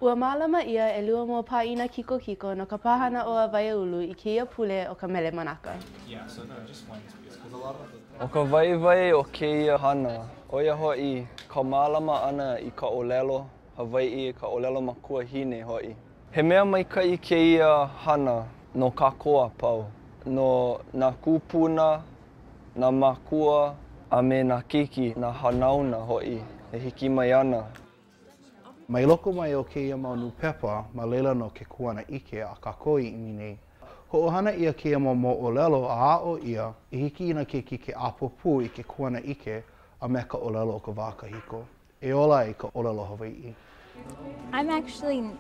Ua mālama ia e lua mo pāina kiko kiko no ka pāhana o a waiaulu I keia pule o ka mele manaka. Yeah, so no, just one space, because a lot of the... O ka waiwai o keia hana, oia ho'i ka mālama ana I ka olelo, Hawaii ka olelo makua hine ho'i. He mea maika'i keia hana no kākoa pau, no nā kūpuna, nā makua, a me nā kiki, nā hanauna ho'i, e hiki mai ana. Mai loko mai o keia mau nupepa, ma leila no ke kuana ike a kākoi imi nei. Ho'ohana ia keia mau mo'olelo a a'o ia, I hiki ina ke kike apopu I ke kuana ike a me ka olelo o ka wā kahiko. E ola I ka olelo Hawaii. I'm actually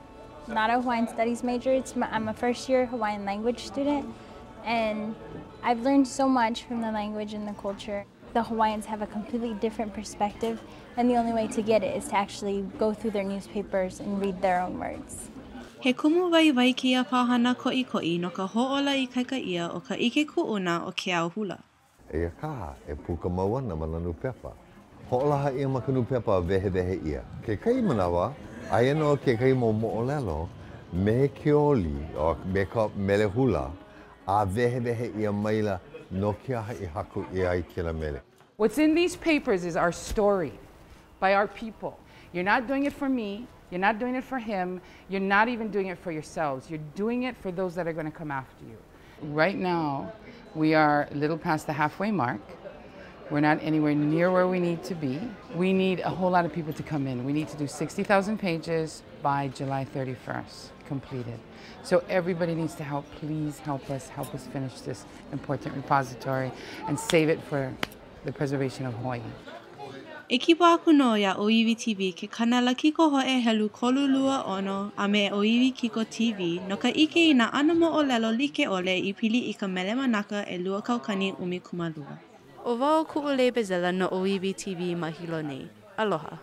not a Hawaiian Studies major. I'm a first-year Hawaiian language student, and I've learned so much from the language and the culture. The Hawaiians have a completely different perspective, and the only way to get it is to actually go through their newspapers and read their own words. He kumu waiwai kia pāhana koʻikoʻi no ka hoʻola I kaika ia o ka ʻike kuʻuna o ke ao hula. E kaha e puka mau ana ma nanu pepa. Hoʻolaha ia ma ka nupepa wehe ia. Ke kai manawa, aia no ke kai mo moʻolelo me ke oli o me ka mele hula a wehe ia maila no ke aha I haku ia I kila mele. What's in these papers is our story by our people. You're not doing it for me, you're not doing it for him, you're not even doing it for yourselves. You're doing it for those that are going to come after you. Right now, we are a little past the halfway mark. We're not anywhere near where we need to be. We need a whole lot of people to come in. We need to do 60,000 pages by July 31st, completed. So everybody needs to help. Please help us finish this important repository and save it for the preservation of Hawaii. E kipa aku no ia Oiwi TV ke kanala kiko ho'e helu kolulua ono a me Oiwi Kiko TV no ka ike I nā ana mo'olelo like ole I pili I ka mele manaka e lua kaukani umi kumalua. O wau ku'u Lebezela no Oiwi TV ma hilo nei. Aloha.